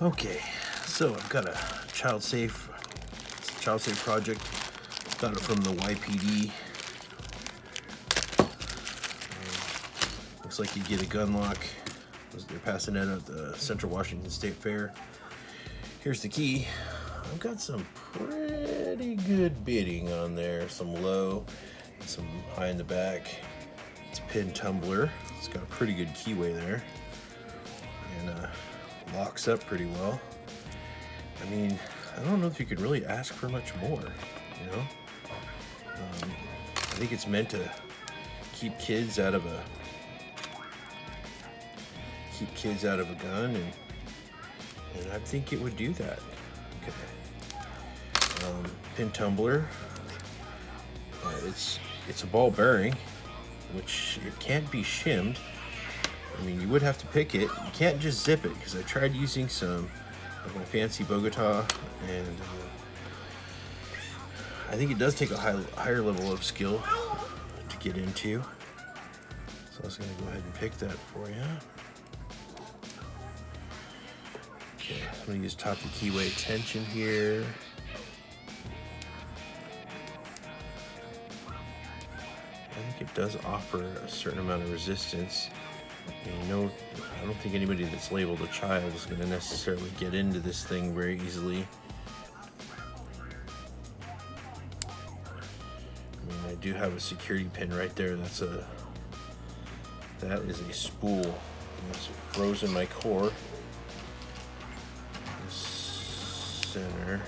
Okay, so I've got a Childsafe. It's a Childsafe project. Got it from the YPD. Looks like you get a gun lock. They're passing it at the Central Washington State Fair. Here's the key. I've got some pretty good bidding on there. Some low, and some high in the back. It's a pin tumbler. It's got a pretty good keyway there. And locks up pretty well. I mean, I don't know if you could really ask for much more, you know? I think it's meant to keep kids out of a gun, and I think it would do that. Okay. Pin tumbler. It's a ball bearing, which it can't be shimmed. I mean, you would have to pick it. You can't just zip it, because I tried using some of my fancy Bogota, and I think it does take a higher level of skill to get into. So I was going to go ahead and pick that for you. Okay, I'm going to use top to keyway tension here. I think it does offer a certain amount of resistance. And you know, I don't think anybody that's labeled a child is going to necessarily get into this thing very easily. I mean, I do have a security pin right there. That is a spool. And it's frozen my core. Center.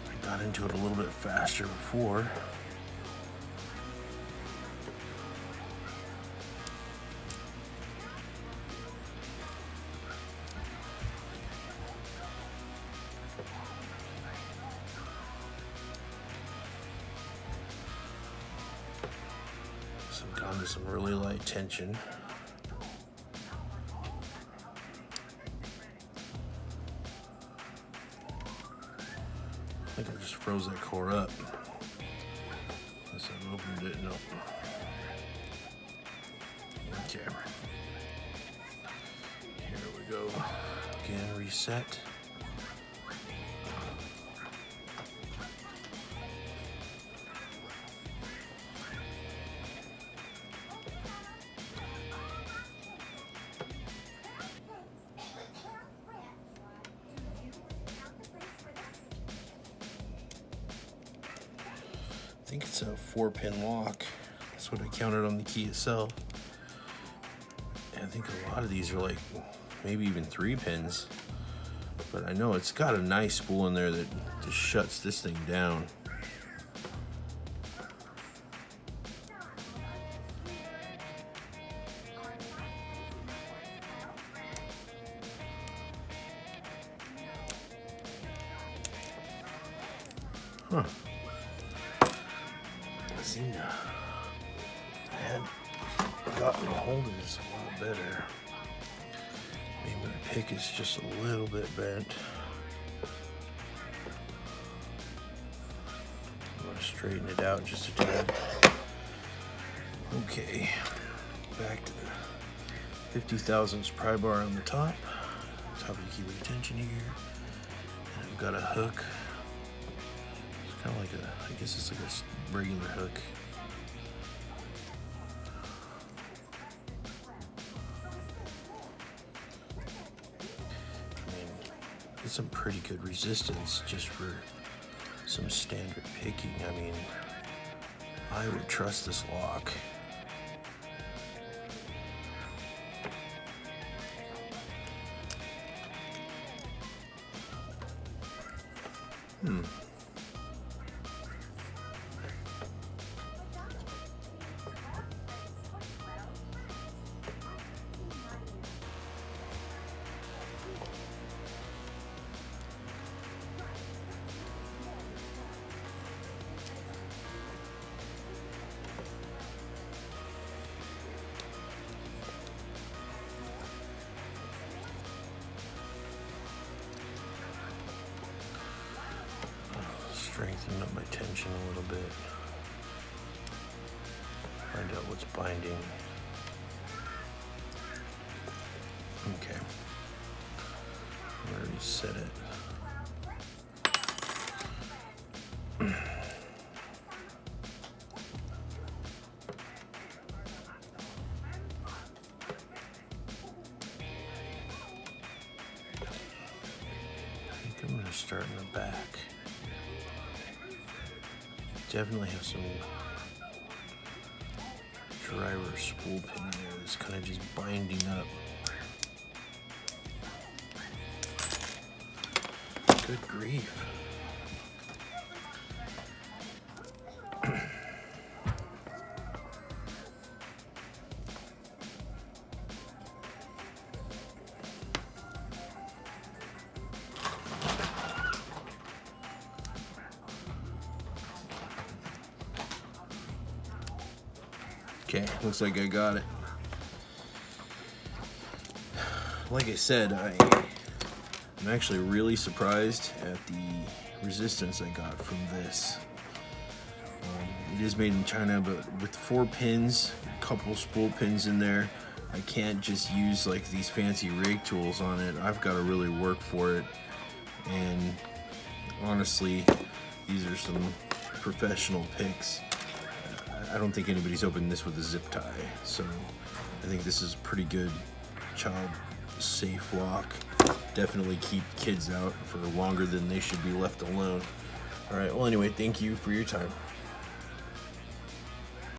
I got into it a little bit faster before. So I've gone to some really light tension. I think I just froze that core up. Unless I opened it, no. Okay. Here we go. Again, reset. I think it's a 4-pin lock. That's what I counted on the key itself. And I think a lot of these are like maybe even 3 pins. But I know it's got a nice spool in there that just shuts this thing down. Huh. I had gotten a hold of this a lot better. Maybe my pick is just a little bit bent. I'm going to straighten it out just a tad. Okay, back to the 50,000ths pry bar on the top. Top of the keyway tension here. And I've got a hook. It's kind of like I guess it's like a regular hook. It's some pretty good resistance just for some standard picking. I mean, I would trust this lock. Strengthen up my tension a little bit. Find out what's binding. Okay. I already set it. I'm going to start in the back. Definitely have some driver spool pin in there that's kind of just binding up. Good grief. Okay, looks like I got it. Like I said, I'm actually really surprised at the resistance I got from this. It is made in China, but with 4 pins, a couple spool pins in there, I can't just use like these fancy rake tools on it. I've got to really work for it. And honestly, these are some professional picks. I don't think anybody's opened this with a zip tie, so I think this is pretty good child safe lock. Definitely keep kids out for longer than they should be left alone. All right, well anyway, thank you for your time.